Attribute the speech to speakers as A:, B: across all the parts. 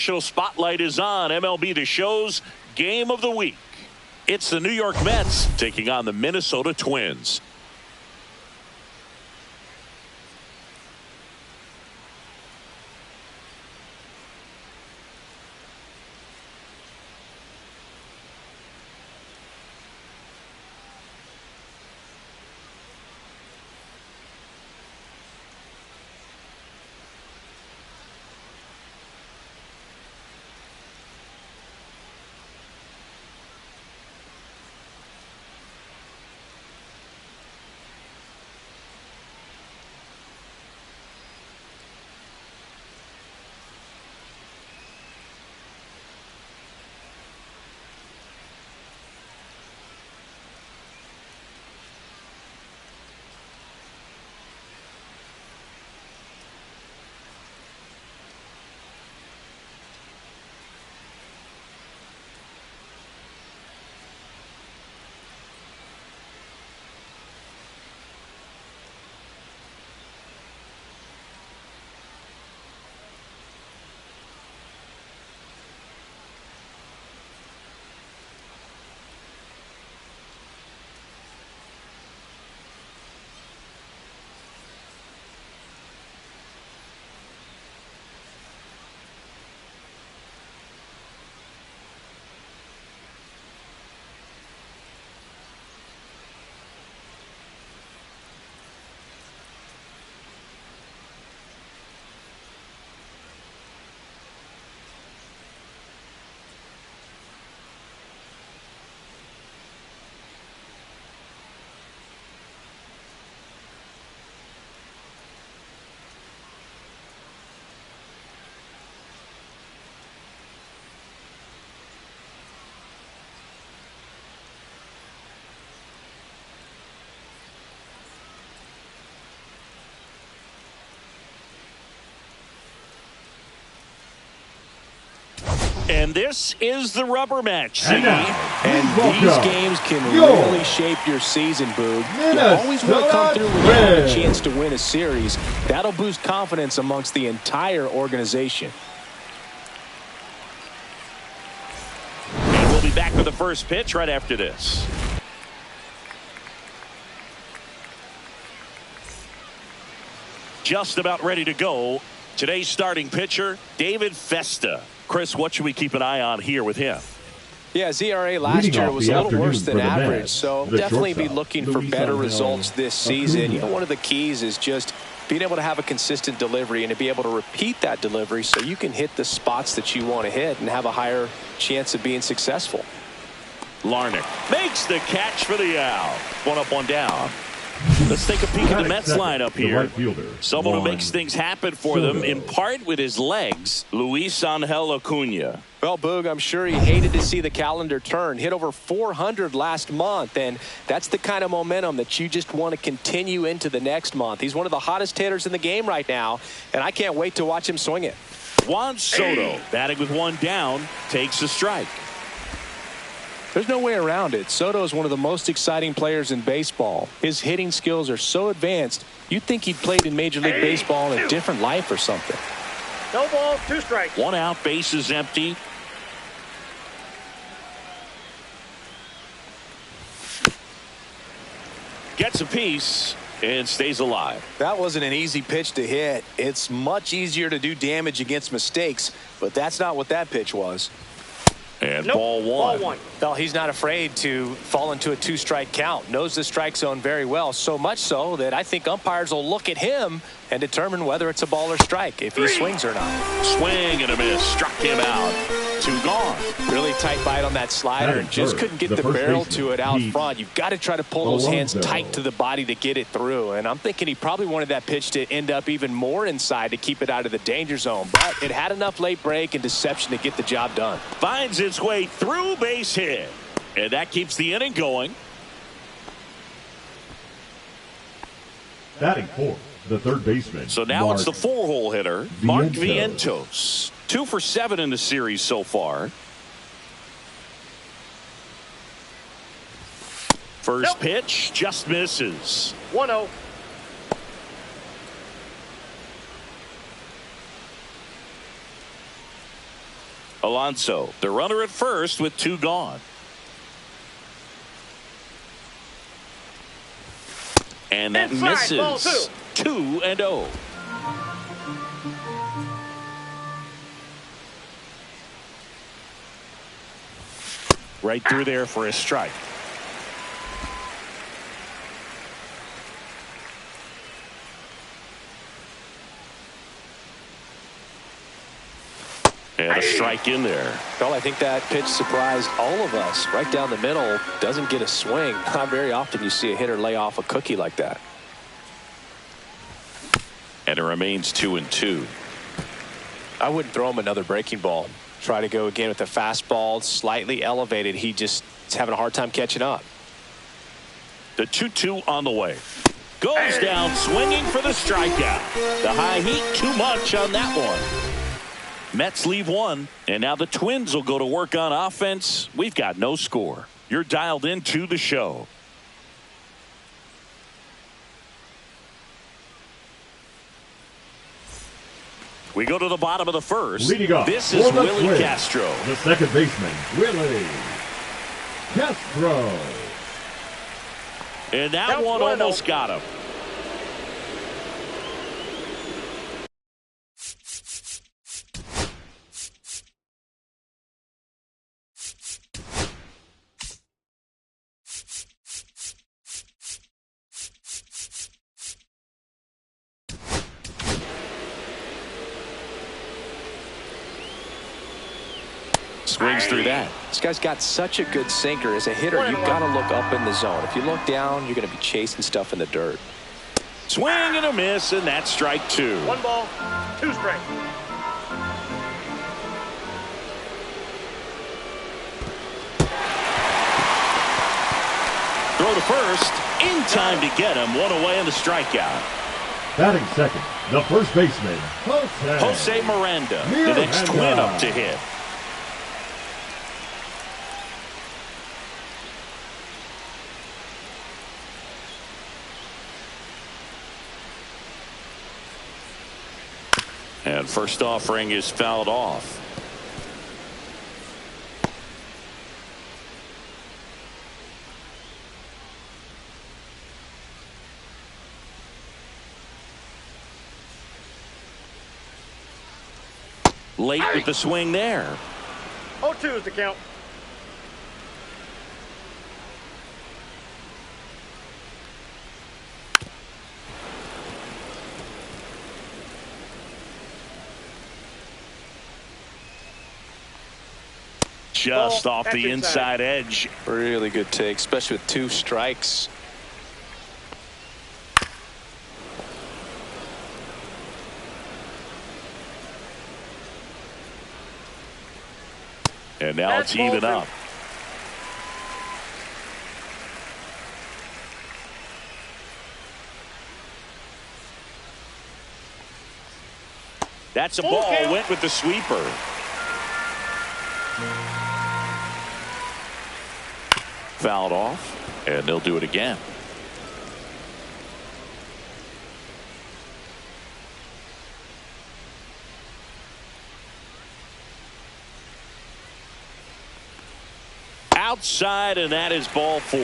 A: National spotlight is on MLB The Show's Game of the Week. It's the New York Mets taking on the Minnesota Twins. And this is the rubber match.
B: And these games can really shape your season, Boog. You always want to come through when you have a chance to win a series. That'll boost confidence amongst the entire organization.
A: And we'll be back with the first pitch right after this. Just about ready to go. Today's starting pitcher, David Festa. Chris, what should we keep an eye on here with him?
B: Yeah, his ERA last year was a little worse than average, so definitely be looking for better results this season. You know, one of the keys is just being able to have a consistent delivery and to be able to repeat that delivery so you can hit the spots that you want to hit and have a higher chance of being successful.
A: Larnach makes the catch for the out. One up, one down. Let's take a peek at the Mets lineup here. Someone who makes things happen for them, in part with his legs, Luis Angel Acuna.
B: Well, Boog, I'm sure he hated to see the calendar turn. Hit over 400 last month, and that's the kind of momentum that you just want to continue into the next month. He's one of the hottest hitters in the game right now, and I can't wait to watch him swing it.
A: Juan Soto, batting with one down, takes a strike.
B: There's no way around it. Soto is one of the most exciting players in baseball. His hitting skills are so advanced, you'd think he'd played in Major League Baseball in a different life or something.
C: No ball, two strikes.
A: One out, base is empty. Gets a piece and stays alive.
B: That wasn't an easy pitch to hit. It's much easier to do damage against mistakes, but that's not what that pitch was.
A: And ball one.
B: Well, he's not afraid to fall into a two-strike count. Knows the strike zone very well, so much so that I think umpires will look at him and determine whether it's a ball or strike, if he swings or not.
A: Swing and a miss. Struck him out. Two gone.
B: Really tight bite on that slider. Just couldn't get the barrel to it out front. You've got to try to pull those hands tight to the body to get it through. And I'm thinking he probably wanted that pitch to end up even more inside to keep it out of the danger zone. But it had enough late break and deception to get the job done.
A: Finds its way through, base hit. And that keeps the inning going.
D: Batting fourth, the third baseman.
A: So now it's the four-hole hitter, Mark Vientos. 2 for 7 in the series so far. First pitch just misses.
C: 1-0.
A: Alonso, the runner at first with 2 gone. And that
C: Inside,
A: misses. 2-0. Right through there for a strike. And a strike in there.
B: Well, I think that pitch surprised all of us. Right down the middle, doesn't get a swing. Not very often you see a hitter lay off a cookie like that.
A: And it remains 2-2.
B: I wouldn't throw him another breaking ball. Try to go again with the fastball, slightly elevated. He just is having a hard time catching up.
A: The 2-2 on the way. Goes down swinging for the strikeout. The high heat too much on that one. Mets leave 1, and now the Twins will go to work on offense. We've got no score. You're dialed into the show. We go to the bottom of the first.
D: Leading off,
A: this is Willie
D: Twins,
A: Castro.
D: The second baseman, Willie Castro.
A: And that one almost got him. Swings through that.
B: This guy's got such a good sinker. As a hitter, you've got to look up in the zone. If you look down, you're going to be chasing stuff in the dirt.
A: Swing and a miss, and that's strike 2.
C: 1 ball, 2 strikes.
A: Throw to first. In time to get him. 1 away on the strikeout.
D: Batting second, the first baseman,
A: Jose Miranda. The next Twin up to hit. And first offering is fouled off. Late with the swing there.
C: 0-2 is the count.
A: Just off the inside edge.
B: Really good take, especially with 2 strikes.
A: And now it's even up. That's a ball. Went with the sweeper. Fouled off, and they'll do it again. Outside, and that is ball 4.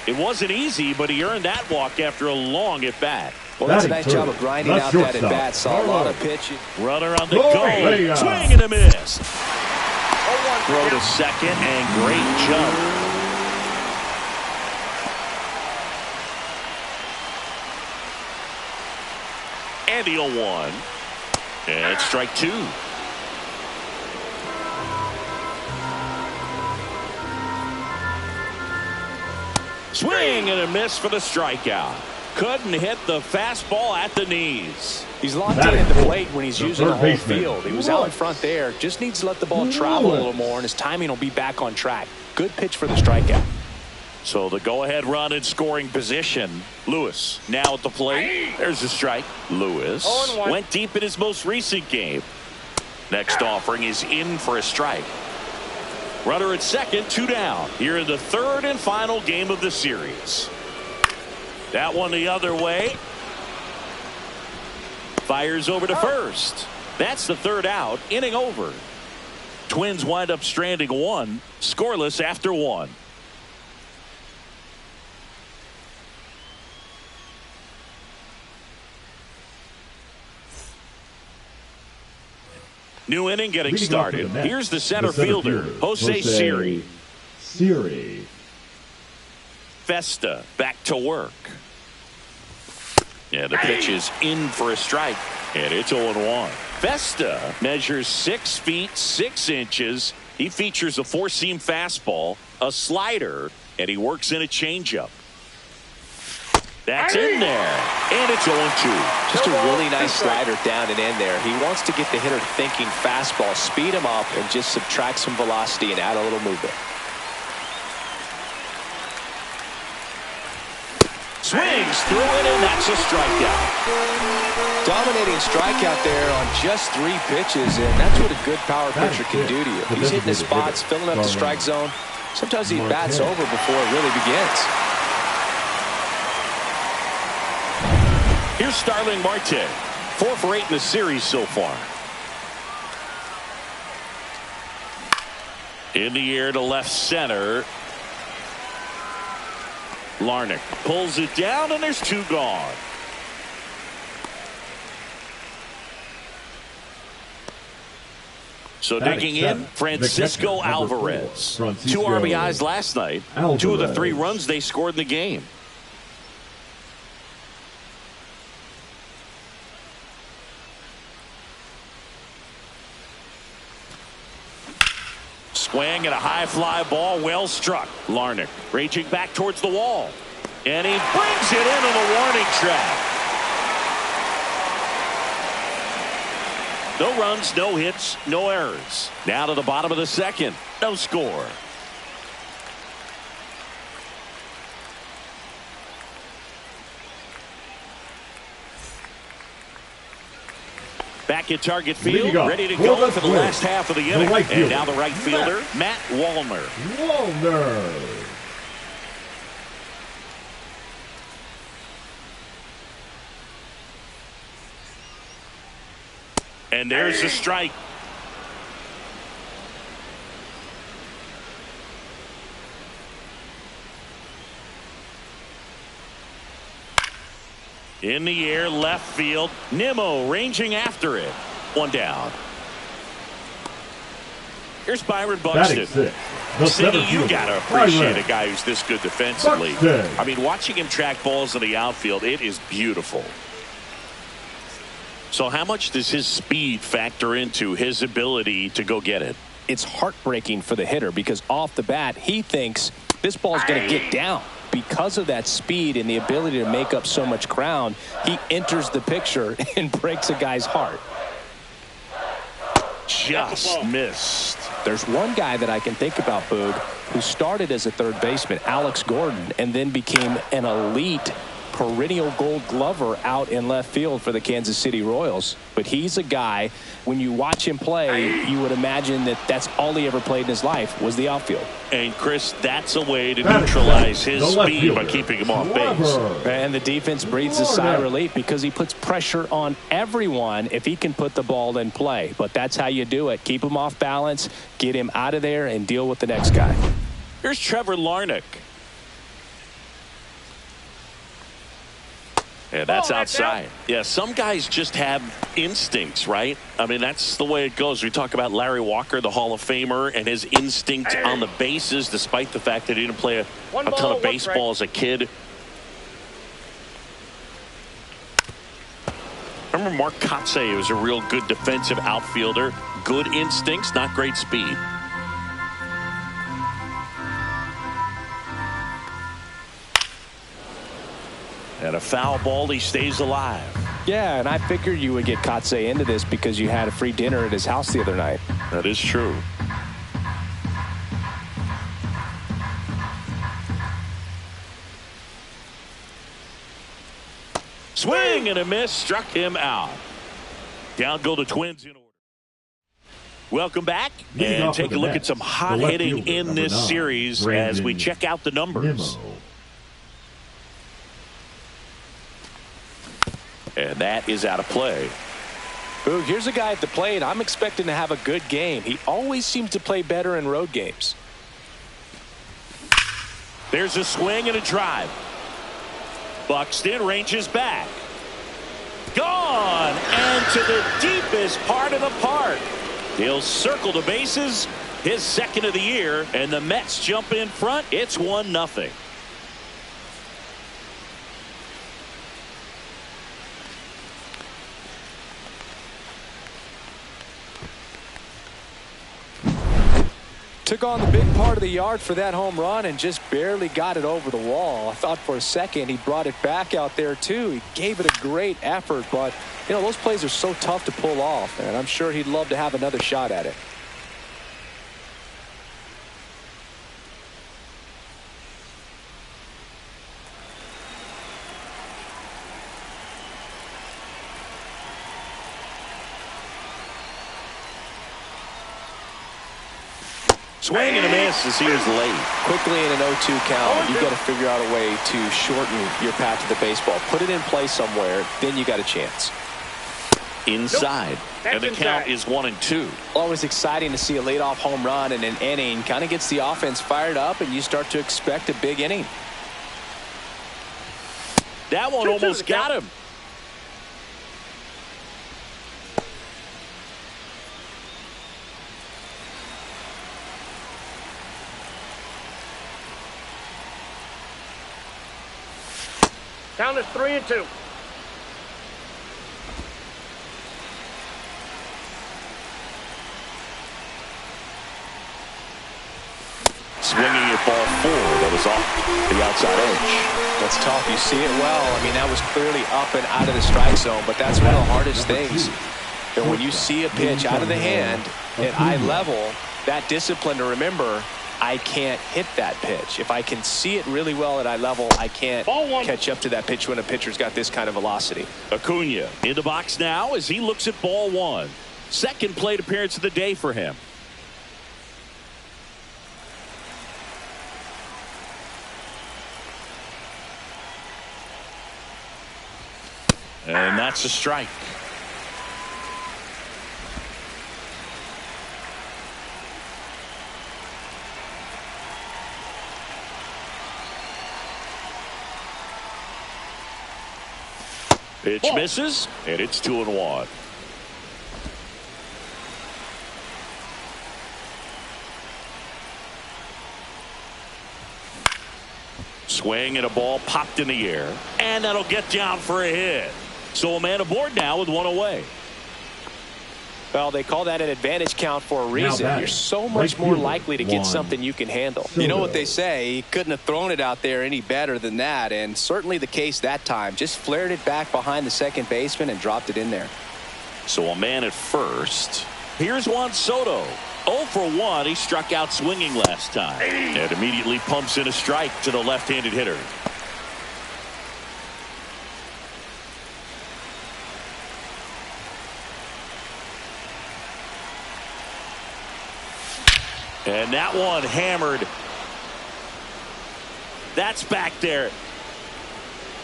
A: It wasn't easy, but he earned that walk after a long at bat.
B: Well, that's a nice job of grinding out that at bat. Saw a lot of pitches.
A: Runner on the go. Swing and a miss. Throw to second, and great jump. And the 0-1. And it's strike 2. Swing and a miss for the strikeout. Couldn't hit the fastball at the knees.
B: He's locked in at the plate when he's using the whole field. He was out in front there. Just needs to let the ball travel a little more, and his timing will be back on track. Good pitch for the strikeout.
A: So the go-ahead run in scoring position. Lewis now at the plate. There's a strike. Lewis went deep in his most recent game. Next offering is in for a strike. Runner at second, 2 down. Here in the 3rd and final game of the series. That one the other way. Fires over to first. That's the 3rd out. Inning over. Twins wind up stranding one, scoreless after one. New inning getting started. Here's the center fielder, Jose Siri. Festa back to work. Yeah, the pitch is in for a strike, and it's 0-1. Festa measures 6 feet 6 inches. He features a four-seam fastball, a slider, and he works in a changeup. That's in there, and it's 0-2.
B: Just a really nice slider down and in there. He wants to get the hitter thinking fastball, speed him up, and just subtract some velocity and add a little movement.
A: Swings through it, and that's a strikeout.
B: Dominating strikeout there on just 3 pitches, and that's what a good power pitcher can do to you. He's hitting the spots, filling up the strike zone. Sometimes he bats over before it really begins.
A: Here's Starling Marte, 4 for 8 in the series so far. In the air to left center. Larnach pulls it down, and there's 2 gone. So digging in, Francisco Alvarez. 2 RBIs last night. 2 of the 3 runs they scored in the game. Swing and a high fly ball, well struck. Larnach raging back towards the wall, and he brings it in on the warning track. No runs, no hits, no errors. Now to the bottom of the second, no score. Back at target field, ready to go for the last half of the inning. And now the right fielder, Matt Wallner. And there's the strike. In the air, left field. Nimmo ranging after it. 1 down. Here's Byron Buxton. Cindy, you got to appreciate a guy who's this good defensively. I mean, watching him track balls in the outfield, it is beautiful. So how much does his speed factor into his ability to go get it?
B: It's heartbreaking for the hitter because off the bat, he thinks this ball is going to get down. Because of that speed and the ability to make up so much ground, he enters the picture and breaks a guy's heart.
A: Just missed.
B: There's one guy that I can think about, Boog, who started as a third baseman, Alex Gordon, and then became an elite perennial Gold Glover out in left field for the Kansas City Royals. But he's a guy, when you watch him play, you would imagine that that's all he ever played in his life was the outfield.
A: And Chris, that's a way to neutralize his speed by keeping him off base.
B: And the defense breathes a sigh of relief because he puts pressure on everyone if he can put the ball in play. But that's how you do it. Keep him off balance, get him out of there, and deal with the next guy.
A: Here's Trevor Larnach. Yeah, that's outside. Yeah, some guys just have instincts, right? I mean, that's the way it goes. We talk about Larry Walker, the Hall of Famer, and his instinct on the bases, despite the fact that he didn't play a ton of baseball as a kid. Remember Mark Kotsay was a real good defensive outfielder. Good instincts, not great speed. And a foul ball, he stays alive.
B: Yeah, and I figured you would get Kotsay into this because you had a free dinner at his house the other night.
A: That is true. Swing and a miss, struck him out. Down go the Twins in order. Welcome back, and take a look at some hot hitting in this series as we check out the numbers. And that is out of play.
B: Boog, here's a guy at the plate. I'm expecting to have a good game. He always seems to play better in road games.
A: There's a swing and a drive. Buxton ranges back. Gone, and to the deepest part of the park. He'll circle the bases, his second of the year, and the Mets jump in front. It's 1-0.
B: Took on the big part of the yard for that home run and just barely got it over the wall. I thought for a second he brought it back out there too. He gave it a great effort, but you know, those plays are so tough to pull off, and I'm sure he'd love to have another shot at it.
A: Swing and a miss as he was late.
B: Quickly in an 0-2 count, you've got to figure out a way to shorten your path to the baseball. Put it in play somewhere, then you got a chance.
A: Inside. And the count is 1-2.
B: Always exciting to see a leadoff home run in an inning. Kind of gets the offense fired up, and you start to expect a big inning.
A: That one almost got him.
C: Count is 3-2.
A: Swinging at ball 4 that was off the outside edge.
B: That's tough. You see it well. I mean, that was clearly up and out of the strike zone, but that's one of the hardest things. And when you see a pitch out of the hand at eye level, that discipline to remember, I can't hit that pitch. If I can see it really well at eye level, I can't catch up to that pitch when a pitcher's got this kind of velocity.
A: Acuna in the box now as he looks at ball 1. Second plate appearance of the day for him. And that's a strike. Pitch misses, and it's 2-1. Swing and a ball popped in the air, and that'll get down for a hit. So a man aboard now with one away.
B: Well, they call that an advantage count for a reason. You're so much more likely to get something you can handle. You know what they say, he couldn't have thrown it out there any better than that, and certainly the case that time. Just flared it back behind the second baseman and dropped it in there.
A: So a man at first. Here's Juan Soto. 0 for 1. He struck out swinging last time. And immediately pumps in a strike to the left-handed hitter. And that one hammered. That's back there.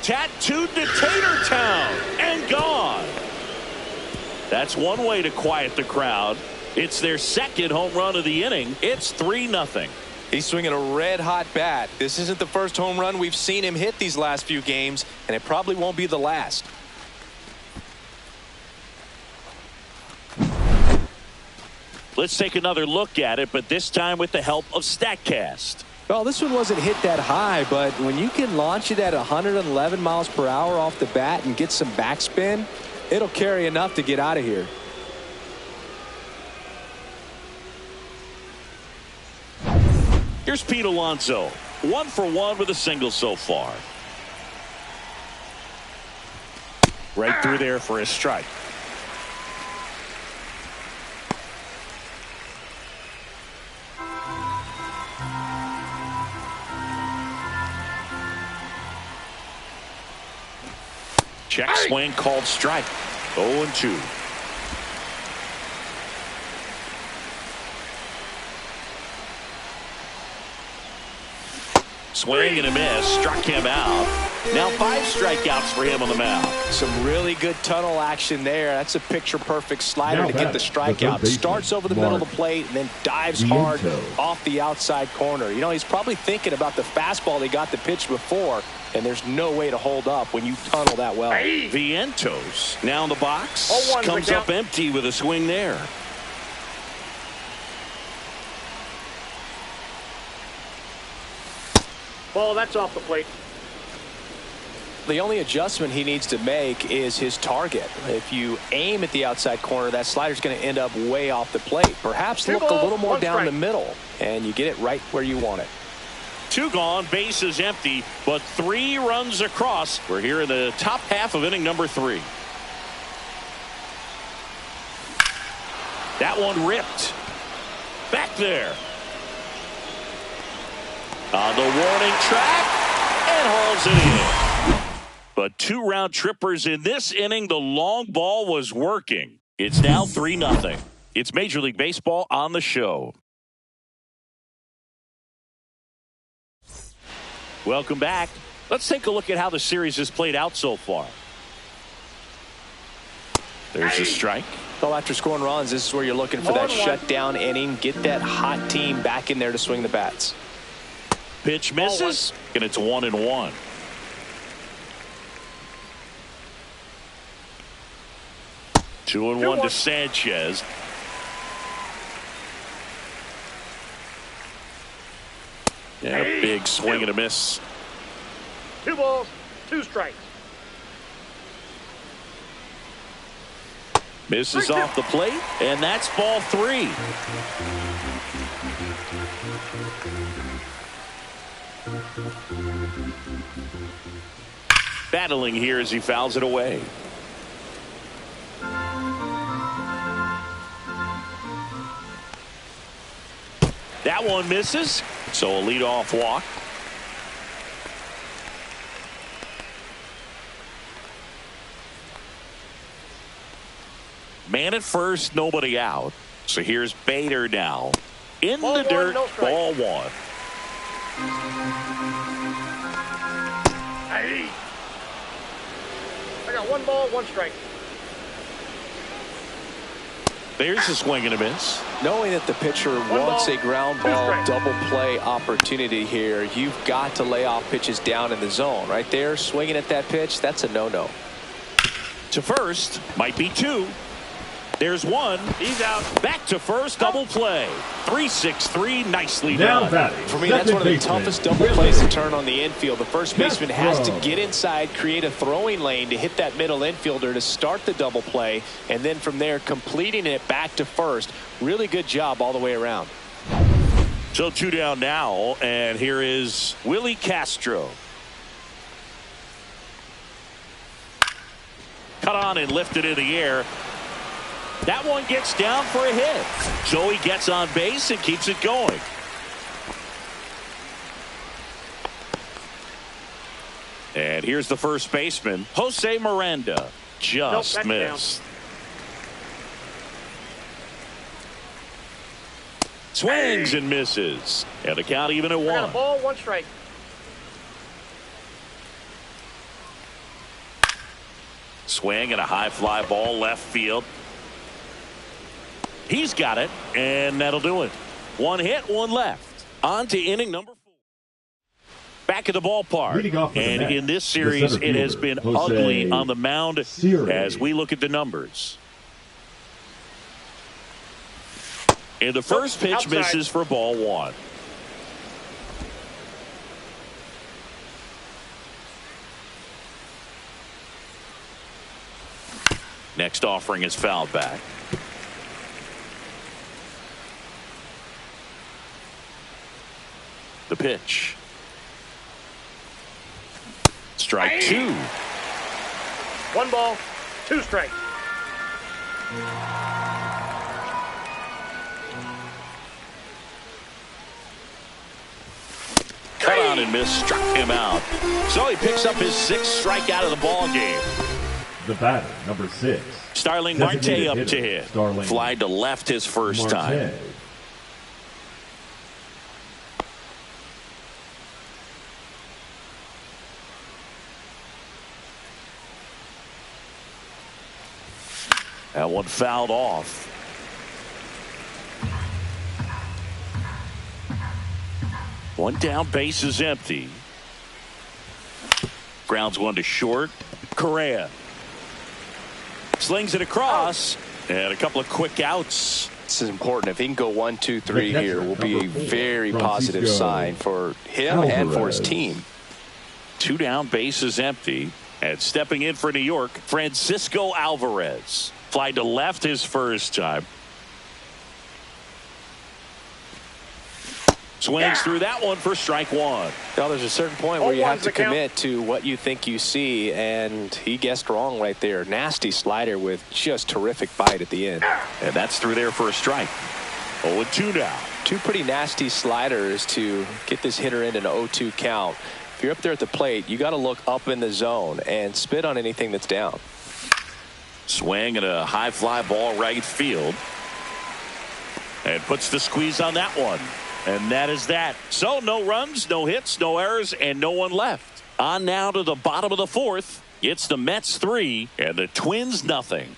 A: Tattooed to Tater Town and gone. That's one way to quiet the crowd. It's their second home run of the inning. It's 3-0.
B: He's swinging a red-hot bat. This isn't the first home run we've seen him hit these last few games, and it probably won't be the last.
A: Let's take another look at it, but this time with the help of StatCast.
B: Well, this one wasn't hit that high, but when you can launch it at 111 miles per hour off the bat and get some backspin, it'll carry enough to get out of here.
A: Here's Pete Alonso. 1 for 1 with a single so far. Right through there for a strike. Check swing called strike. 0-2. Swing and a miss. Struck him out. Now 5 strikeouts for him on the mound.
B: Some really good tunnel action there. That's a picture-perfect slider to get the strikeout. Starts over the middle of the plate and then dives hard off the outside corner. You know, he's probably thinking about the fastball he got the pitch before, and there's no way to hold up when you tunnel that well.
A: Vientos now in the box.
C: 0-1,
A: comes up empty with a swing there.
C: Ball, that's off the plate.
B: The only adjustment he needs to make is his target. If you aim at the outside corner, that slider's going to end up way off the plate. Perhaps look a little more down the middle, and you get it right where you want it.
A: 2 gone, base is empty, but 3 runs across. We're here in the top half of inning number 3. That one ripped. Back there. On the warning track, and hauls it in. But 2 round trippers in this inning. The long ball was working. It's now 3-0. It's Major League Baseball on the show. Welcome back. Let's take a look at how the series has played out so far. There's a strike.
B: Well, after scoring runs, this is where you're looking for that shutdown inning. Get that hot team back in there to swing the bats.
A: Pitch misses, and it's 1-1. Two and 1 to Sanchez. And a big swing and a miss.
C: 2 balls, 2 strikes.
A: Misses off the plate, and that's ball 3. Battling here as he fouls it away. That one misses, so a leadoff walk. Man at first, nobody out. So here's Bader now. In the dirt, ball 1.
C: I got 1 ball, 1 strike.
A: There's a swing and a miss.
B: Knowing that the pitcher wants a ground ball double play opportunity here, you've got to lay off pitches down in the zone. Right there, swinging at that pitch, that's a no-no.
A: To first, might be 2. There's 1. He's out. Back to first, double play. 3-6-3, nicely done.
B: For me, that's one of the toughest double plays to turn on the infield. The first baseman has to get inside, create a throwing lane to hit that middle infielder to start the double play, and then from there, completing it back to first. Really good job all the way around.
A: So 2 down now, and here is Willie Castro. Cut on and lifted in the air. That one gets down for a hit. So he gets on base and keeps it going. And here's the first baseman, Jose Miranda. Just missed. Swings and misses. And the count even at 1.
C: I got a ball, 1 strike.
A: Swing and a high fly ball left field. He's got it, and that'll do it. 1 hit, 1 left. On to inning number 4. Back at the ballpark. And in this series, it has been ugly on the mound as we look at the numbers. And the first pitch misses for ball 1. Next offering is fouled back. The pitch. Strike 2.
C: 1 ball, 2 strikes.
A: Cut on and miss, struck him out. So he picks up his 6th strikeout of the ball game.
D: The batter, number 6.
A: Starling Marte up to hit. Fly to left his first time. That one fouled off. One down, base is empty. Grounds one to short. Correa slings it across, and a couple of quick outs.
B: This is important. If he can go 1, 2, 3 here, will be a very positive sign for him and for his team.
A: 2 down, base is empty. And stepping in for New York, Francisco Alvarez. Fly to left his first time. Swings through that one for strike one.
B: Now there's a certain point where you have to commit to what you think you see, and he guessed wrong right there. Nasty slider with just terrific bite at the end.
A: And that's through there for a strike. 0-2 now.
B: 2 pretty nasty sliders to get this hitter in an 0-2 count. If you're up there at the plate, you got to look up in the zone and spit on anything that's down.
A: Swing and a high fly ball right field. And puts the squeeze on that one. And that is that. So no runs, no hits, no errors, and no one left. On now to the bottom of the 4th. It's the Mets 3 and the Twins nothing.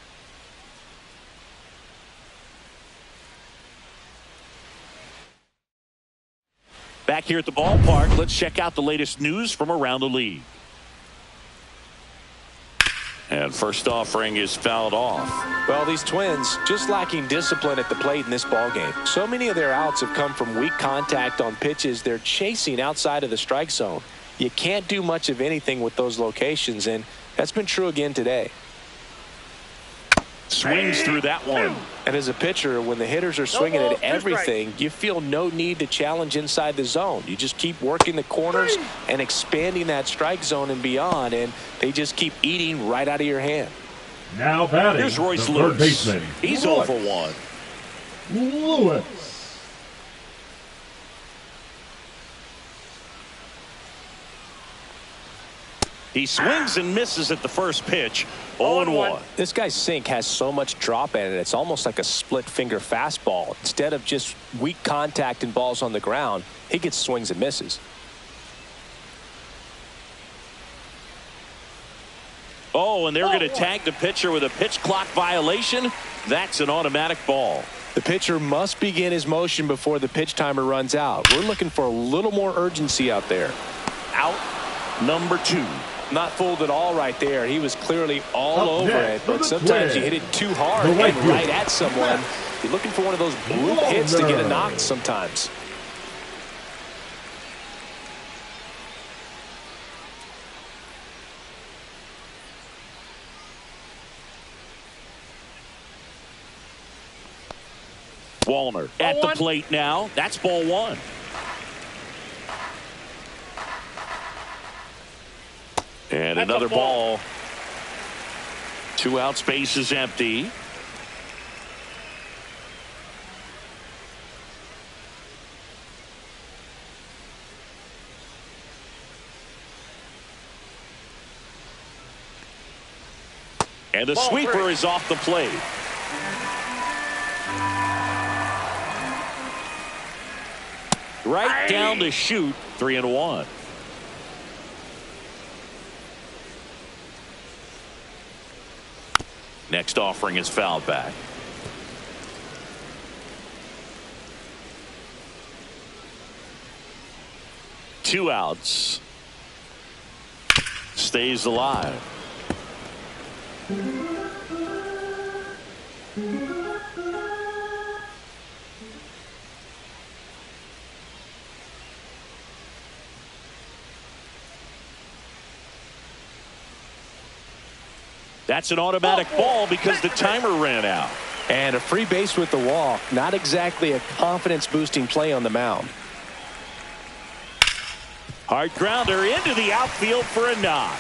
A: Back here at the ballpark, let's check out the latest news from around the league. And first offering is fouled off.
B: Well, these Twins just lacking discipline at the plate in this ballgame. So many of their outs have come from weak contact on pitches they're chasing outside of the strike zone. You can't do much of anything with those locations, and that's been true again today.
A: Swings through that one.
B: And as a pitcher, when the hitters are swinging at everything, you feel no need to challenge inside the zone. You just keep working the corners and expanding that strike zone and beyond, and they just keep eating right out of your hand.
D: Now batting,
A: here's Royce
D: the
A: Lewis.
D: third baseman.
A: He's 0 for 1.
D: Lewis.
A: He swings and misses at the first pitch. 0-1.
B: This guy's sink has so much drop in it. It's almost like a split finger fastball. Instead of just weak contact and balls on the ground, he gets swings and misses.
A: Oh, and they're going to tag the pitcher with a pitch clock violation. That's an automatic ball.
B: The pitcher must begin his motion before the pitch timer runs out. We're looking for a little more urgency out there.
A: Out number 2.
B: Not fooled at all right there. He was clearly all over it, but sometimes you hit it too hard and right at someone. You're looking for one of those bloop hits to get a knock sometimes.
A: Wallner at the plate now. That's ball 1. And another ball. 2 outs, base is empty. And the sweeper is off the plate. Right down to shoot. 3-1. Next offering is fouled back. Two outs. Stays alive. That's an automatic ball because the timer ran out.
B: And a free base with the walk. Not exactly a confidence-boosting play on the mound.
A: Hard grounder into the outfield for a knock.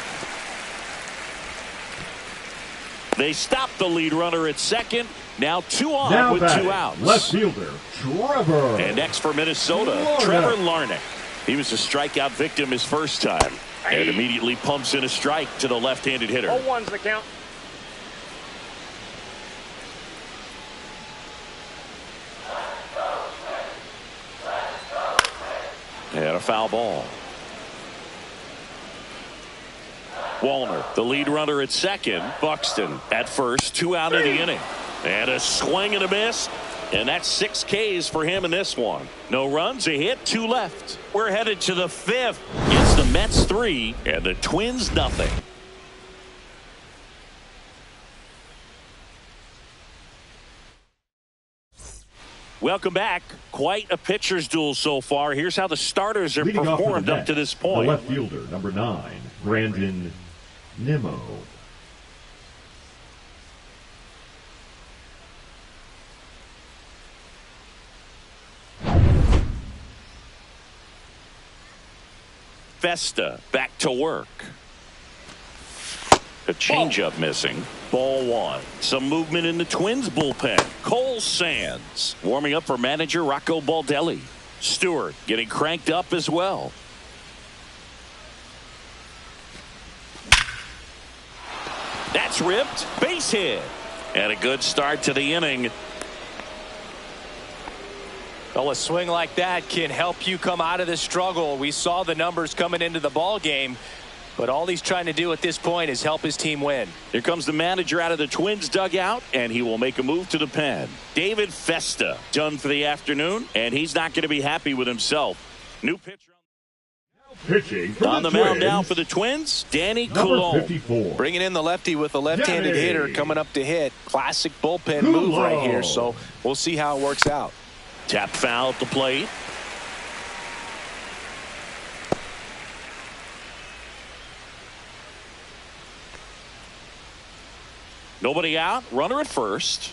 A: They stop the lead runner at second. Now 2 on with 2 outs.
D: Left fielder Trevor.
A: And next for Minnesota, Trevor Larnach. He was a strikeout victim his first time. And immediately pumps in a strike to the left-handed hitter.
C: 0-1's the count.
A: And a foul ball. Wallner, the lead runner at second. Buxton at first, 2 out of the inning. And a swing and a miss. And that's 6 Ks for him in this one. No runs, a hit, 2 left. We're headed to the 5th. It's the Mets 3 and the Twins nothing. Welcome back. Quite a pitcher's duel so far. Here's how the starters are performed up to this point.
D: The left fielder, number 9, Brandon Nimmo.
A: Festa back to work. A changeup missing. Ball 1. Some movement in the Twins bullpen. Cole Sands warming up for manager Rocco Baldelli. Stewart getting cranked up as well. That's ripped. Base hit. And a good start to the inning.
B: Well, a swing like that can help you come out of the struggle. We saw the numbers coming into the ball game, but all he's trying to do at this point is help his team win.
A: Here comes the manager out of the Twins dugout, and he will make a move to the pen. David Festa done for the afternoon, and he's not going to be happy with himself. New pitcher
D: pitching for
A: on the mound now for the Twins, Danny Coulombe.
B: Bringing in the lefty with a left-handed hitter coming up to hit. Classic bullpen move right here, so we'll see how it works out.
A: Tap foul at the plate. Nobody out. Runner at first.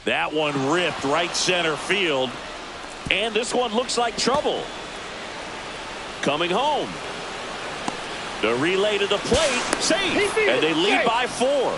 A: That one ripped right center field. And this one looks like trouble. Coming home. The relay to the plate. Safe. And they lead by 4.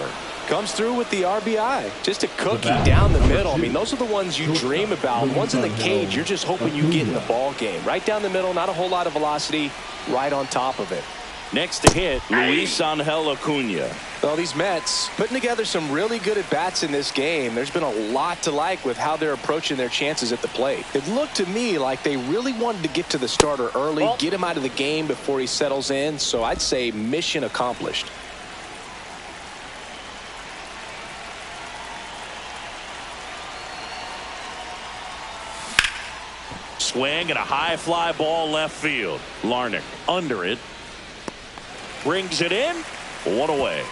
B: Comes through with the RBI. Just a cookie down the middle. I mean, those are the ones you dream about. Ones in the cage, you're just hoping you get in the ball game. Right down the middle, not a whole lot of velocity, right on top of it.
A: Next to hit, Luis Angel Acuna.
B: Well, these Mets putting together some really good at-bats in this game. There's been a lot to like with how they're approaching their chances at the plate. It looked to me like they really wanted to get to the starter early, get him out of the game before he settles in. So I'd say mission accomplished.
A: Swing and a high fly ball left field. Larnach under it. Brings it in. 1 away.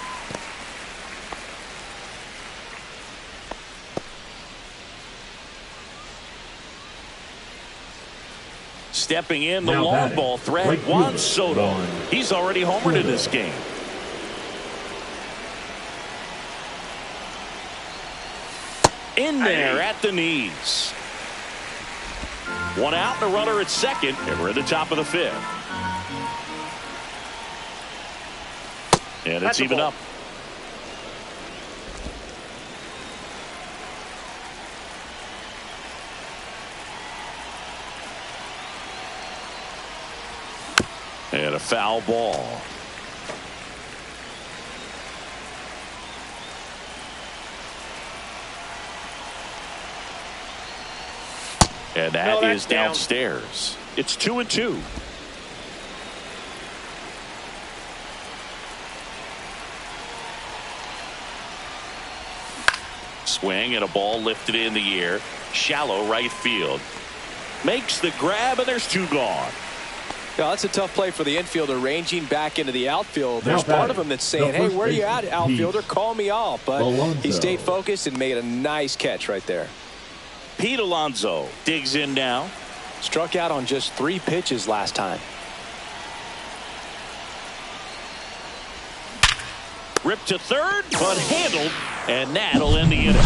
A: Stepping in the long ball threat, Juan Soto. He's already homered in this game. In there at the knees. 1 out and a runner at second, and we're at the top of the 5th. And it's even up. And a foul ball. And that is downstairs. It's 2-2. Swing and a ball lifted in the air. Shallow right field. Makes the grab, and there's 2 gone.
B: Yeah, that's a tough play for the infielder, ranging back into the outfield. There's part of him that's saying, hey, where are you at, outfielder? Call me off. But he stayed focused and made a nice catch right there.
A: Pete Alonso digs in now.
B: Struck out on just 3 pitches last time.
A: Ripped to third, but handled, and that'll end the inning.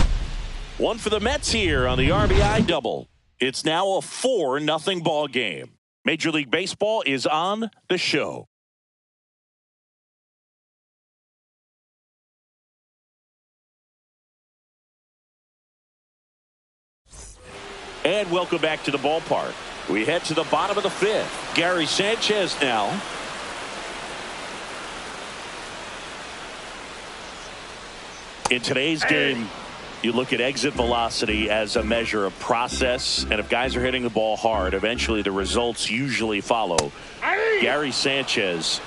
A: 1 for the Mets here on the RBI double. It's now a 4-0 ball game. Major League Baseball is on the show. And welcome back to the ballpark. We head to the bottom of the 5th. Gary Sanchez now. In today's game, You look at exit velocity as a measure of process, and if guys are hitting the ball hard, eventually the results usually follow. Gary Sanchez,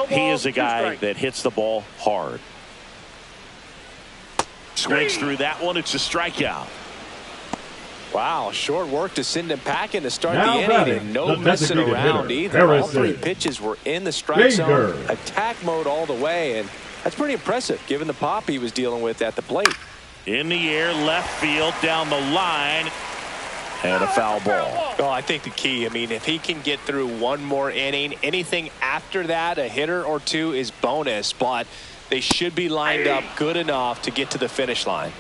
A: he is a guy that hits the ball hard. Swings through that one. It's a strikeout.
B: Wow, short work to send him packing to start
D: Now
B: the inning, and no messing around either. All three pitches were in the strike zone, attack mode all the way, and that's pretty impressive given the pop he was dealing with at the plate.
A: In the air, left field, down the line, and a foul ball.
B: Well, I think the key, I mean, if he can get through one more inning, anything after that, a hitter or two is bonus, but they should be lined up good enough to get to the finish line.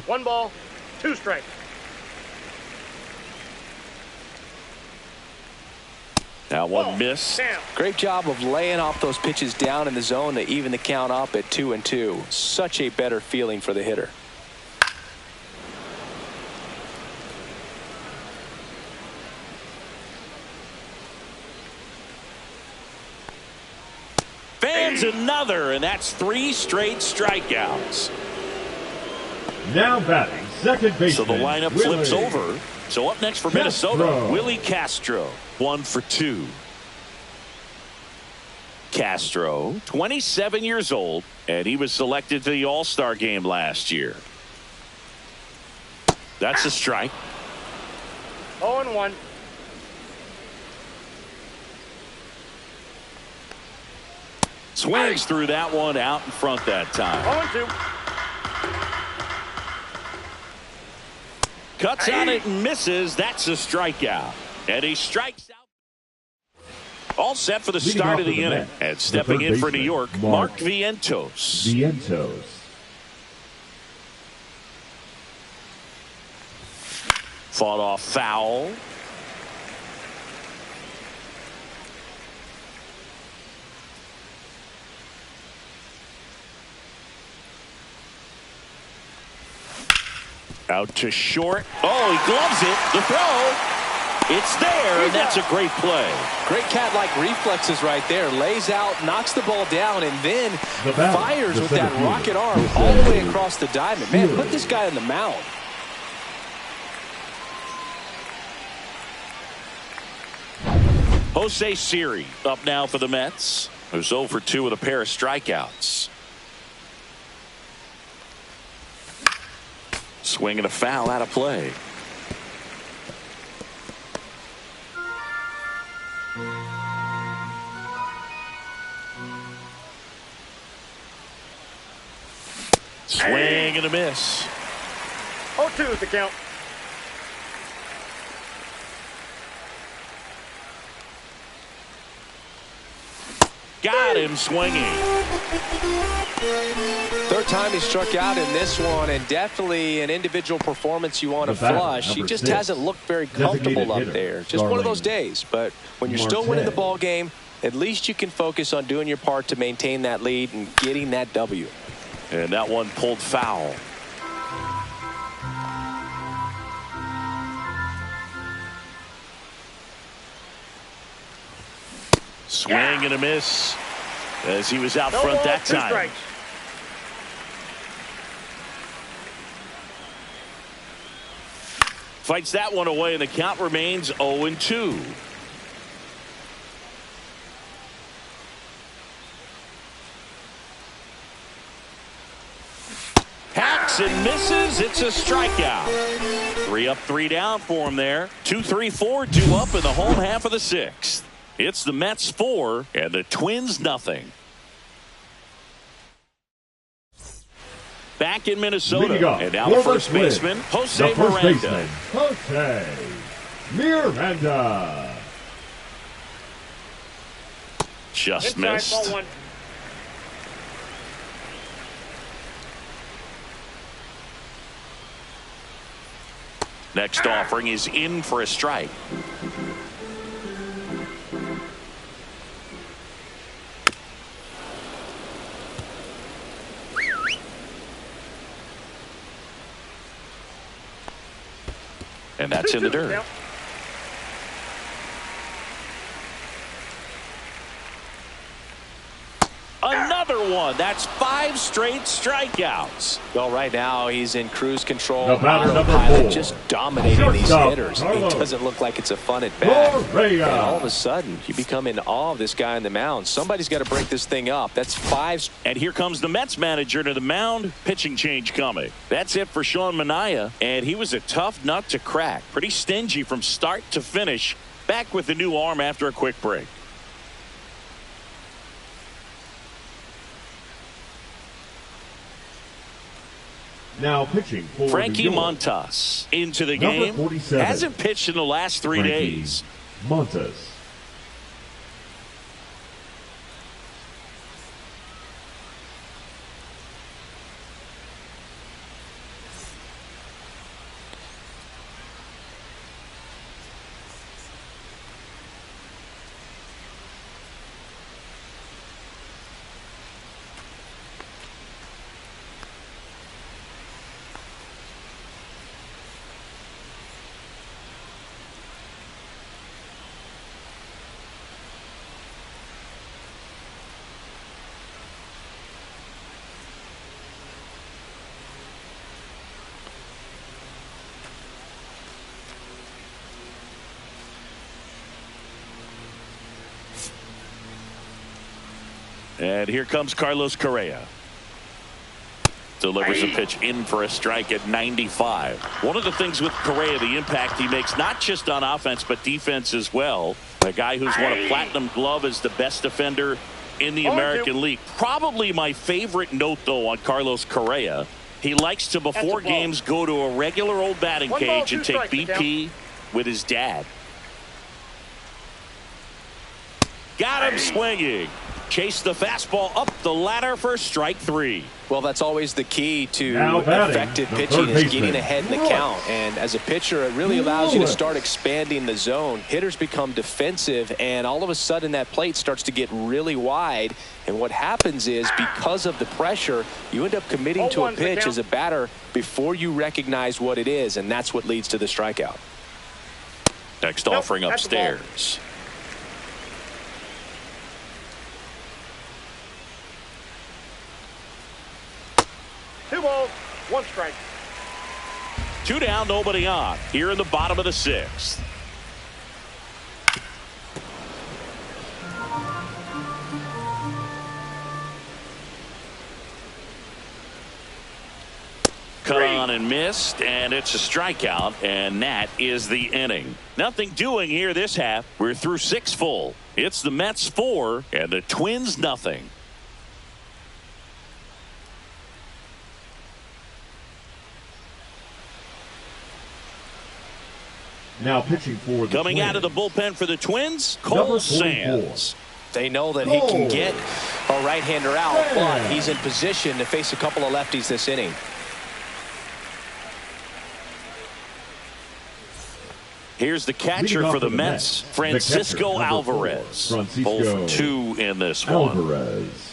C: One ball, two strikes.
A: That one missed.
B: Great job of laying off those pitches down in the zone to even the count up at 2-2. Such a better feeling for the hitter.
A: Fans another, and that's 3 straight strikeouts.
D: Now batting second baseman.
A: So the lineup flips over. So up next for Minnesota, Willie Castro, 1 for 2. Castro, 27 years old, and he was selected to the All-Star game last year. That's a strike.
C: 0-1.
A: Swings through that one out in front that time.
C: 0-2.
A: Cuts on it and misses. That's a strikeout. And he strikes out. All set for the start of the inning. And stepping in for New York, Mark Vientos. Fought off foul. Out to short. Oh, he gloves it. The throw. It's there, and that's a great play.
B: Great cat-like reflexes right there. Lays out, knocks the ball down, and then fires with that rocket arm all the way across the diamond. Man, put this guy on the mound.
A: Jose Siri up now for the Mets, who's 0 for 2 with a pair of strikeouts. Swing and a foul out of play. Swing and a miss.
C: 0-2 is the count.
A: Got him swinging.
B: Third time he struck out in this one, and definitely an individual performance you want to flush. He just hasn't looked very comfortable up there. Just one of those days. But when you're still winning the ball game, at least you can focus on doing your part to maintain that lead and getting that W.
A: And that one pulled foul. Swing and a miss as he was out front that time.
C: Strikes.
A: Fights that one away, and the count remains 0-2. Hacks and misses. It's a strikeout. 3 up, 3 down for him there. 2, 3, 4, 2 up in the home half of the 6th. It's the Mets 4 and the Twins nothing. Back in Minnesota, and now the first baseman, Jose Miranda.
D: Jose Miranda.
A: Just
C: Inside,
A: missed.
C: ball 1.
A: Next offering is in for a strike. And that's in the dirt. for one. That's 5 straight strikeouts.
B: Well, right now he's in cruise control.
D: The batter, number
B: Pilot
D: 4.
B: just dominating these hitters. It doesn't look like it's a fun at bat. And all of a sudden, you become in awe of this guy on the mound. Somebody's got to break this thing up. That's 5.
A: And here comes the Mets manager to the mound. Pitching change coming. That's it for Sean Manaea. And he was a tough nut to crack. Pretty stingy from start to finish. Back with the new arm after a quick break.
D: Now pitching for
A: Frankie Montas into the game.
D: 47.
A: Hasn't pitched in the last 3 days.
D: Montas.
A: And here comes Carlos Correa. Delivers a pitch in for a strike at 95. One of the things with Correa, the impact he makes, not just on offense, but defense as well. A guy who's won a platinum glove as the best defender in the American League. Probably my favorite note, though, on Carlos Correa. He likes to, before games, go to a regular old batting cage and take BP with his dad. Got him swinging. Chase the fastball up the ladder for strike 3.
B: Well, that's always the key to effective pitching, is getting ahead in the count. And as a pitcher, it really allows you to start expanding the zone. Hitters become defensive, and all of a sudden that plate starts to get really wide. And what happens is, because of the pressure, you end up committing to a pitch as a batter before you recognize what it is, and that's what leads to the strikeout.
A: Next offering upstairs.
C: 2 balls, 1 strike.
A: 2 down, nobody on. Here in the bottom of the 6th. Cut on and missed, and it's a strikeout, and that is the inning. Nothing doing here this half. We're through 6 full. It's the Mets 4 and the Twins nothing.
D: Now pitching for the
A: Coming
D: Twins.
A: out of the bullpen for the Twins, Cole Sands.
B: They know that he can get a right-hander out, but he's in position to face a couple of lefties this inning.
A: Here's the catcher for the Mets, Francisco Alvarez. Both 2 in this one.
D: Alvarez.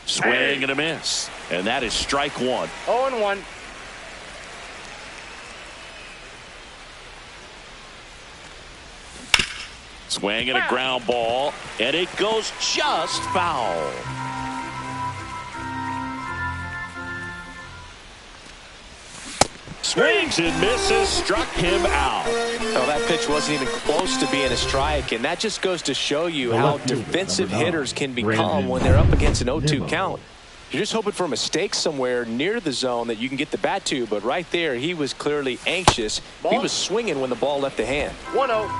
A: Swing and a miss. And that is strike 1.
C: 0-1.
A: Swing and a ground ball, and it goes just foul. Swings and misses, struck him out.
B: Well, that pitch wasn't even close to being a strike, and that just goes to show you how defensive hitters can become when they're up against an 0-2 count. You're just hoping for a mistake somewhere near the zone that you can get the bat to, but right there, he was clearly anxious. He was swinging when the ball left the hand.
C: 1-0.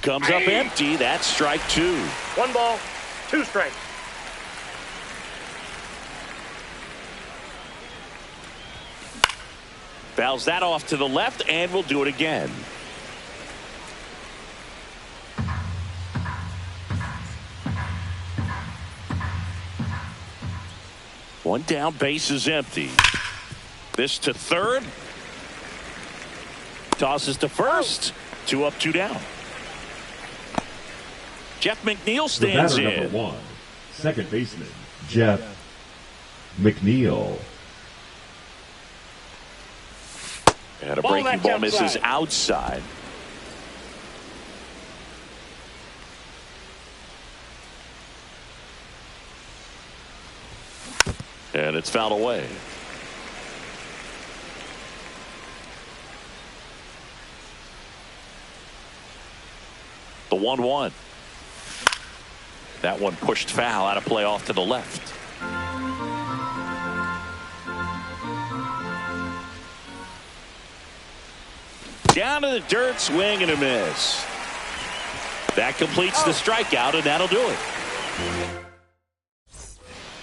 A: Comes up empty. That's strike 2.
C: 1 ball, 2 strikes.
A: Fouls that off to the left, and we'll do it again. One down, base is empty. This to third. Tosses to first. 2 up, 2 down. Jeff McNeil stands in.
D: Number 1, second baseman, Jeff McNeil.
A: And a breaking ball misses outside. And it's fouled away. The 1-1. That one pushed foul, out of play off to the left. Down to the dirt, swing and a miss. That completes the strikeout, and that'll do it.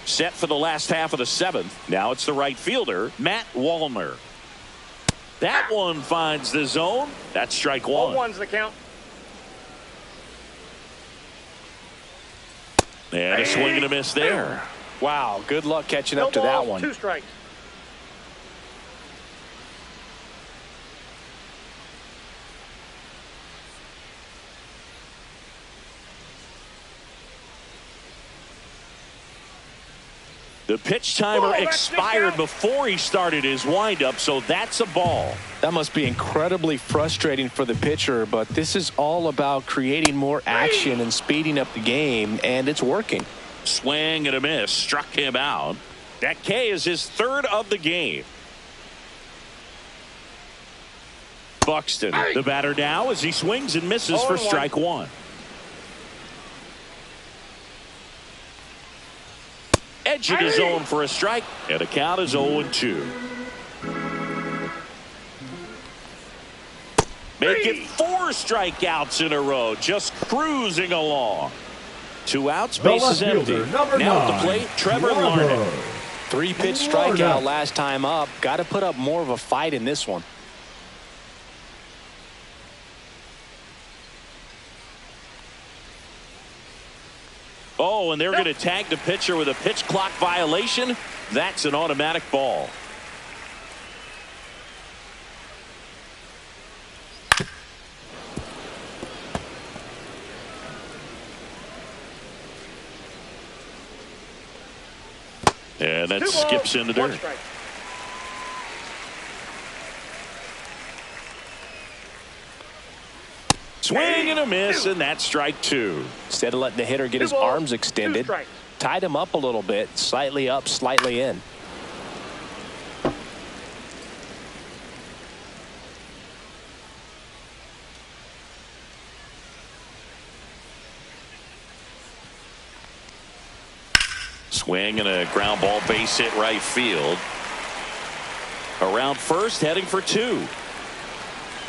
A: Set for the last half of the 7th. Now it's the right fielder, Matt Wallner. That one finds the zone. That's strike 1.
C: 0-1's the count.
A: And a swing and a miss there.
B: Wow, good luck catching up to that one.
C: 2 strikes.
A: The pitch timer expired before he started his windup, so that's a ball.
B: That must be incredibly frustrating for the pitcher, but this is all about creating more action and speeding up the game, and it's working.
A: Swing and a miss, struck him out. That K is his 3rd of the game. Buxton, the batter now, as he swings and misses for strike 1. Edging his zone for a strike, and the count is 0-2. Make it 4 strikeouts in a row, just cruising along. 2 outs, base is empty. Now at the plate, Trevor Larnach.
B: 3-pitch strikeout last time up. Got to put up more of a fight in this one.
A: Oh, and they're going to tag the pitcher with a pitch clock violation. That's an automatic ball. And that skips in the dirt. Swing and a miss, and that's strike 2.
B: Instead of letting the hitter get his arms extended, tied him up a little bit, slightly up, slightly in.
A: Swing and a ground ball, base hit right field. Around first, heading for 2.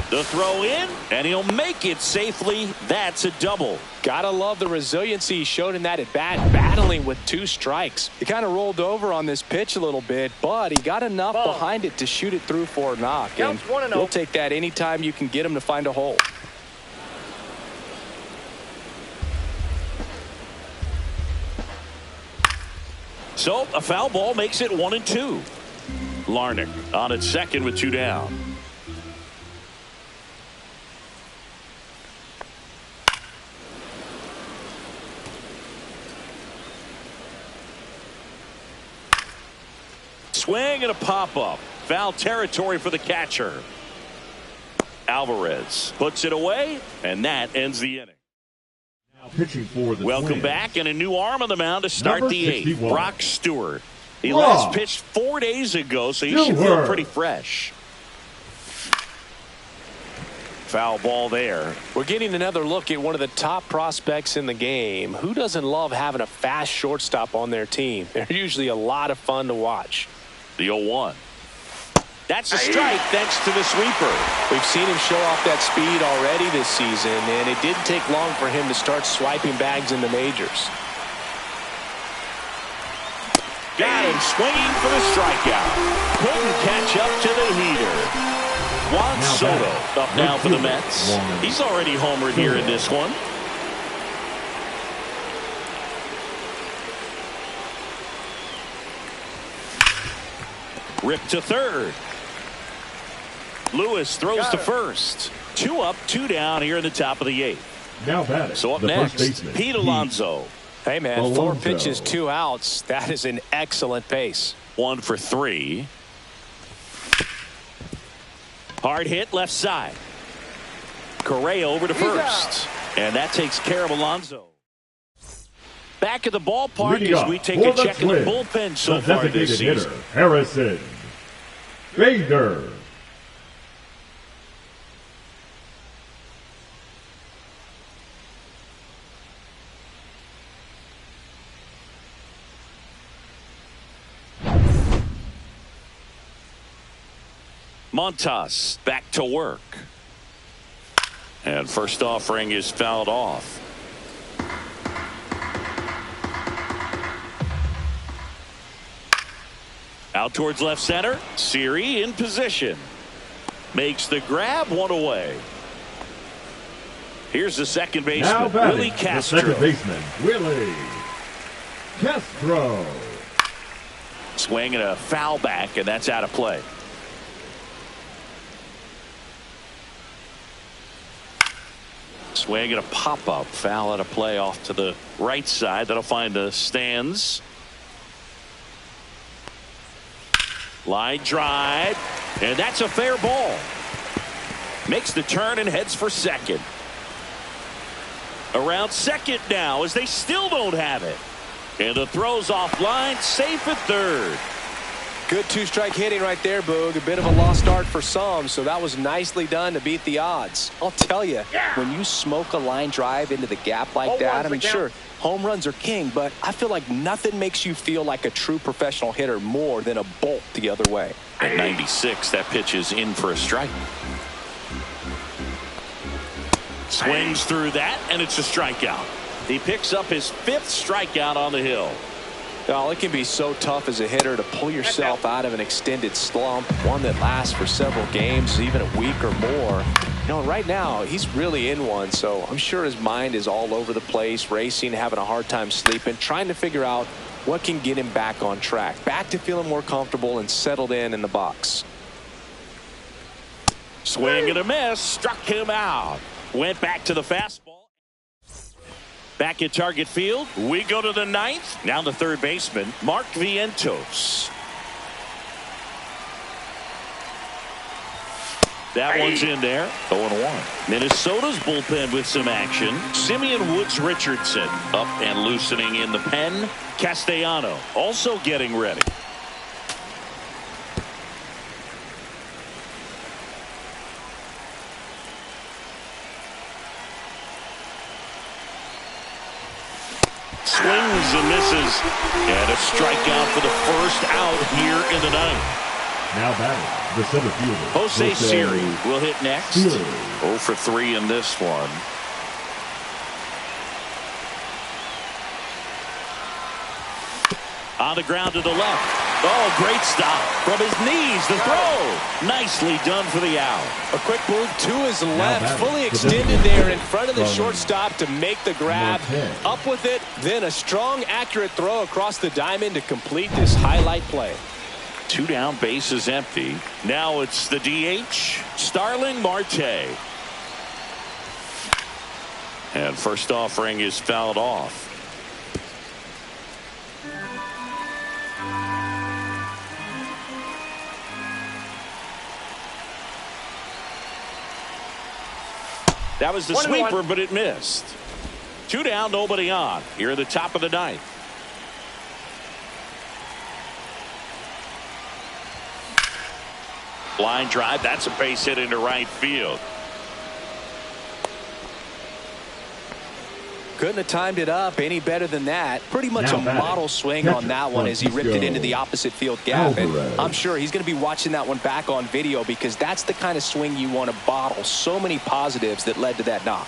A: The throw in, and he'll make it safely. That's a double.
B: Gotta love the resiliency he showed in that at bat, battling with 2 strikes. He kind of rolled over on this pitch a little bit, but he got enough behind it to shoot it through for a knock. And we'll take that anytime you can get him to find a hole.
A: So a foul ball makes it 1-2. Larnach on at second with 2 down. Swing and a pop-up. Foul territory for the catcher. Alvarez puts it away, and that ends the inning.
D: Now pitching for the
A: Welcome
D: Twins.
A: back, and a new arm on the mound to start
D: Number
A: the 8th.
D: 61.
A: Brock Stewart. He last pitched 4 days ago, so he should feel pretty fresh. Foul ball there.
B: We're getting another look at one of the top prospects in the game. Who doesn't love having a fast shortstop on their team? They're usually a lot of fun to watch.
A: The 0-1. That's a strike thanks to the sweeper.
B: We've seen him show off that speed already this season, and it didn't take long for him to start swiping bags in the majors.
A: Got him swinging for the strikeout. Couldn't catch up to the heater. Juan Soto up now for the Mets. He's already homered here in this one. Ripped to third. Lewis throws to first. 2 up, 2 down here in the top of the 8th.
D: Now batting.
A: So up
D: the
A: next,
D: first baseman,
A: Pete Alonso.
B: Hey, man,
D: Alonso.
B: 4 pitches, 2 outs. That is an excellent pace.
A: 1 for 3. Hard hit left side. Correa over to first. And that takes care of Alonso. Back at the ballpark
D: Leading
A: as we take a check in the bullpen so far this season.
D: Hitter, Harrison Bader.
A: Montas back to work. And first offering is fouled off. Out towards left center. Siri in position. Makes the grab, 1 away. Here's the second baseman, Willie Castro.
D: The second baseman, Willie Castro.
A: Swing and a foul back, and that's out of play. Swing and a pop-up. Foul out of play off to the right side. That'll find the stands. Line drive. And that's a fair ball. Makes the turn and heads for second. Around second now as they still don't have it. And the throw's offline. Safe at third.
B: Good 2-strike hitting right there, Boog. A bit of a lost start for some, so that was nicely done to beat the odds. I'll tell you, when you smoke a line drive into the gap like that, I mean, sure, home runs are king, but I feel like nothing makes you feel like a true professional hitter more than a bolt the other way.
A: At 96, that pitch is in for a strike. Swings through that, and it's a strikeout. He picks up his 5th strikeout on the hill.
B: Well, it can be so tough as a hitter to pull yourself out of an extended slump, one that lasts for several games, even a week or more. You know, right now, he's really in one, so I'm sure his mind is all over the place, racing, having a hard time sleeping, trying to figure out what can get him back on track, back to feeling more comfortable and settled in the box.
A: Swing and a miss, struck him out. Went back to the fastball. Back at target field, we go to the 9th. Now the third baseman, Mark Vientos. That one's in there. 0-1. Minnesota's bullpen with some action. Simeon Woods Richardson up and loosening in the pen. Castellano also getting ready. Swings and misses. And a strikeout for the first out here in the 9th.
D: Now batting, the center fielder,
A: Jose Siri will hit next. 0 for 3 in this one. On the ground to the left. Oh, great stop. From his knees, the throw. Nicely done for the out.
B: A quick move to his left, fully extended there in front of the shortstop to make the grab. Up with it, then a strong, accurate throw across the diamond to complete this highlight play.
A: 2 down, bases empty. Now it's the DH, Starling Marte. And first offering is fouled off. That was the sweeper, but it missed. 2 down, nobody on. Here at the top of the 9th. Line drive. That's a base hit into right field.
B: Couldn't have timed it up any better than that. Pretty much a model swing on that one as he ripped it into the opposite field gap. And I'm sure he's going to be watching that one back on video because that's the kind of swing you want to bottle. So many positives that led to that knock.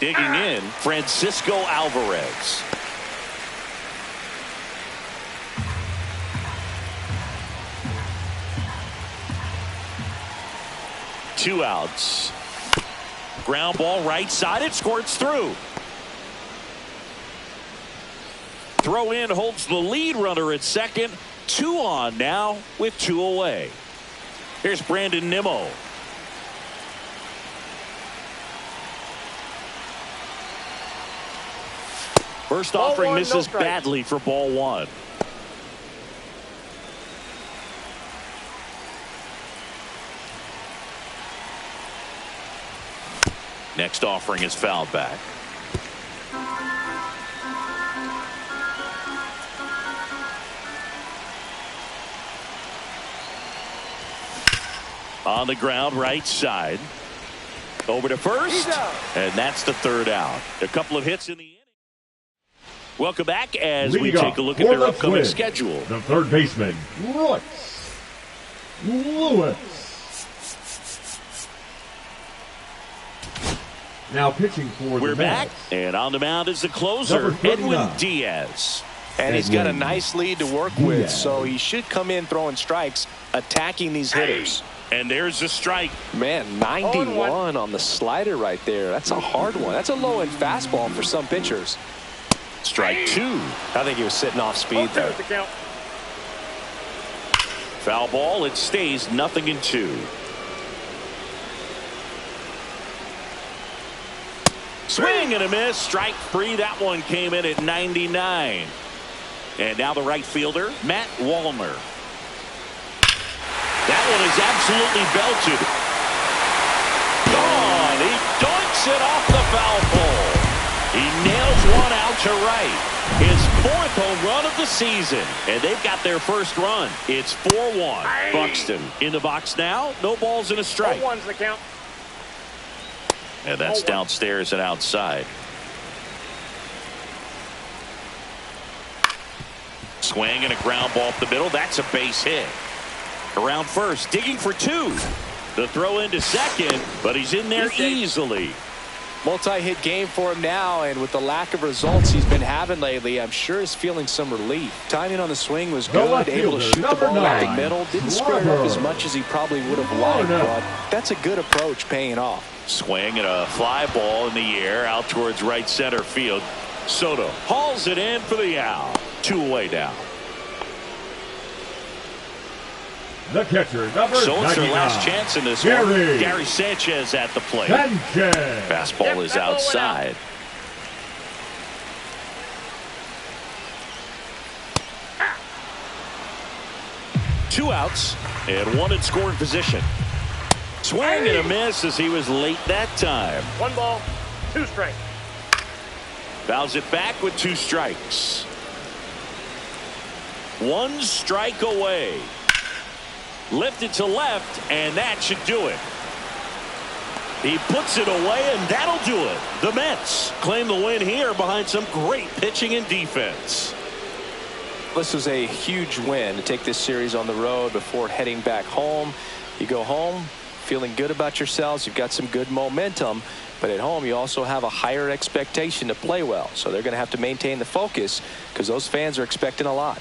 A: Digging in, Francisco Alvarez. Two outs. Ground ball right side. It squirts through. Throw in holds the lead runner at second. 2 on now with 2 away. Here's Brandon Nimmo. First
C: Ball
A: offering
C: one, no
A: misses
C: strike.
A: badly for ball one. Next offering is fouled back. On the ground, right side. Over to first. And that's the third out. A couple of hits in the inning. Welcome back as we take a look at their upcoming schedule.
D: The third baseman, Royce Lewis. Now pitching for
A: We're
D: the
A: back,
D: Mets.
A: and on the mound is the closer, Edwin Diaz.
B: And he's got a nice lead to work with, so he should come in throwing strikes, attacking these hitters.
A: And there's a strike.
B: Man, 91 on the slider right there. That's a hard one. That's a low-end fastball for some pitchers.
A: Strike two.
B: I think he was sitting off speed
C: Two
B: there.
C: is the count.
A: Foul ball. It stays 0-2. Swing and a miss. Strike three. That one came in at 99. And now the right fielder, Matt Wallner. That one is absolutely belted. Gone. He dunks it off the foul pole. He nails one out to right. His fourth home run of the season. And they've got their first run. It's 4-1. Buxton in the box now. No balls and a strike.
C: 0-1's the count.
A: And that's downstairs and outside. Swing and a ground ball up the middle. That's a base hit. Around first, digging for two. The throw into second, but he's in there easily.
B: Multi-hit game for him now, and with the lack of results he's been having lately, I'm sure he's feeling some relief. Timing on the swing was good, able to shoot the ball up the middle. Didn't square it up as much as he probably would have liked, but that's a good approach paying off.
A: Swing and a fly ball in the air out towards right center field. Soto hauls it in for the out. 2 away now.
D: The catcher, number
A: So it's their
D: 99.
A: last chance in this one. Gary Sanchez at the plate.
D: Sanchez.
A: Fastball is outside. Two outs and one in scoring position. Swing and a miss as he was late that time.
C: 1 ball, 2 strikes.
A: Fouls it back with 2 strikes. 1 strike away. Lifted to left, and that should do it. He puts it away, and that'll do it. The Mets claim the win here behind some great pitching and defense.
B: This was a huge win to take this series on the road before heading back home. You go home feeling good about yourselves. You've got some good momentum, but at home you also have a higher expectation to play well. So they're going to have to maintain the focus because those fans are expecting a lot.